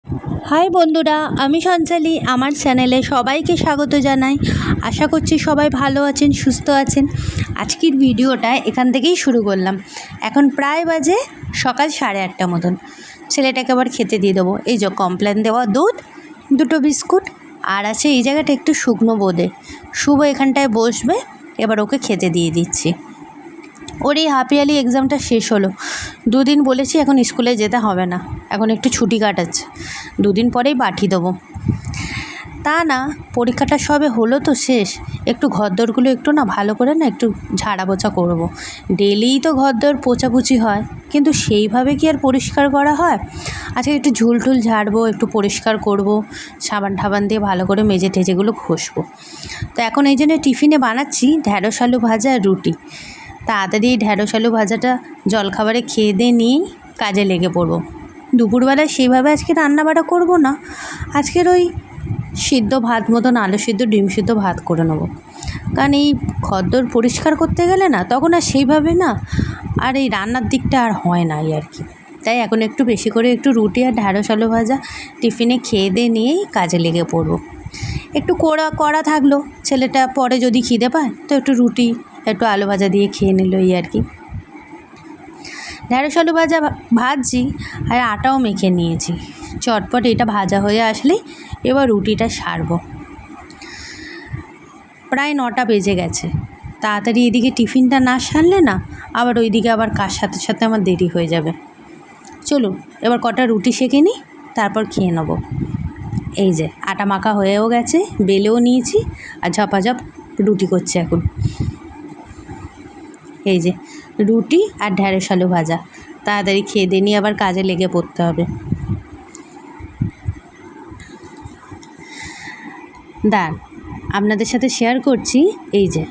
High বন্ধুরা, আমি সঞ্চালি আমার চ্যানেলে সবাইকে স্বাগত জানাই। আশা করছি সবাই ভালো আছেন, সুস্থ আছেন। আজকের ভিডিওটা এখান থেকেই শুরু করলাম। এখন প্রায় বাজে সকাল 8:30 মতন। ছেলেটাকে আবার খেতে দিয়ে দেবো। এই যে কমপ্লেন দেওয়া দুধ, 2টো বিস্কুট, আর আছে এই জায়গাটা একটু শুকনো বোঁদে। শুভ এখানটায় বসবে, এবার ওকে খেতে দিয়ে দিচ্ছি। ওর এই হাফ ইয়ারলি এক্সামটা শেষ হলো। 2 দিন বলেছি এখন স্কুলে যেতে হবে না, এখন একটু ছুটি কাটাচ্ছে। 2 দিন পরেই পাঠিয়ে দেবো। তা না, পরীক্ষাটা সবে হলো তো শেষ, একটু ঘরদোরগুলো একটু না ভালো করে না একটু ঝাড়া পোছা করবো। ডেলিই তো ঘরদোর পোছাপুছি হয়, কিন্তু সেইভাবে কি আর পরিষ্কার করা হয়? আজকে একটু ঝুলটুল ঝাড়বো, একটু পরিষ্কার করব, সাবান ঠাবান দিয়ে ভালো করে মেজে টেজেগুলো ঘষবো। তো এখন এই জন্য টিফিনে বানাচ্ছি ঢ্যাঁড়স আলু ভাজা আর রুটি। তাড়াতাড়ি ঢ্যাঁড়স আলু ভাজাটা জলখাবারে খেয়ে দিয়ে নিয়েই কাজে লেগে পড়বো। দুপুরবেলায় সেইভাবে আজকে রান্নাবাড়া করব না, আজকের ওই সিদ্ধ ভাত মতন আলু সিদ্ধ ডিম সিদ্ধ ভাত করে নেবো। কারণ এই ঘরদোর পরিষ্কার করতে গেলে না তখন আর সেইভাবে না আর এই রান্নার দিকটা আর হয় না আর কি। তাই এখন একটু বেশি করে একটু রুটি আর ঢ্যাঁড়স আলু ভাজা টিফিনে খেয়ে দিয়ে নিয়েই কাজে লেগে পড়বো। একটু কড়া থাকলো, ছেলেটা পরে যদি খিদে পায় তো একটু রুটি একটু আলু ভাজা দিয়ে খেয়ে নিল এই আর কি। ঢ্যাঁড়স আলু ভাজা ভাজছি আর আটাও মেখে নিয়েছি। চটপট এটা ভাজা হয়ে আসলেই এবার রুটিটা সারবো। প্রায় 9টা বেজে গেছে। তাড়াতাড়ি এদিকে টিফিনটা না সারলে না আবার ওইদিকে আবার কার সাথে সাথে আমার দেরি হয়ে যাবে। চলুন এবার কটা রুটি সেঁকে নিই, তারপর খেয়ে নেব। এই যে আটা মাখা হয়েও গেছে, বেলেও নিয়েছি আর ঝপাঝপ রুটি করছি এখন। এই যে রুটি আর ঢ্যাঁড়স আলু ভাজা, তাড়াতাড়ি খেয়ে দিয়ে নিয়ে আবার কাজে লেগে পড়তে হবে। দাঁড়ান, আপনাদের সাথে শেয়ার করছি। এই যে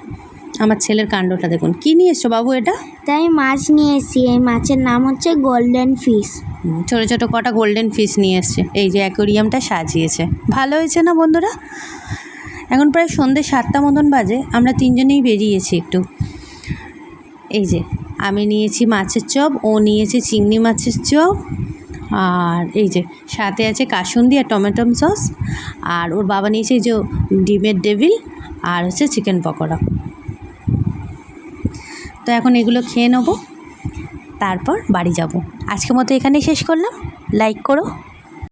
আমার ছেলের কাণ্ডটা দেখুন। কী নিয়ে এসছো বাবু এটা? তাই মাছ নিয়ে এসেছি। এই মাছের নাম হচ্ছে গোল্ডেন ফিশ। ছোটো ছোটো কটা গোল্ডেন ফিশ নিয়ে এসছে। এই যে অ্যাকোরিয়ামটা সাজিয়েছে, ভালো হয়েছে না বন্ধুরা? এখন প্রায় সন্ধ্যে 7টা মতন বাজে, আমরা 3জনেই বেরিয়েছি একটু। এই যে আমি নিয়েছি মাছের চপ, ও নিয়েছে চিংড়ি মাছের চপ, আর এই যে সাথে আছে কাসুন্দি আর টমেটো সস, আর ওর বাবা নিয়েছে এই যে ডিমের ডেভিল আর হচ্ছে চিকেন পকোড়া। তো এখন এগুলো খেয়ে নেবো, তারপর বাড়ি যাব। আজকের মতো এখানেই শেষ করলাম। লাইক করো।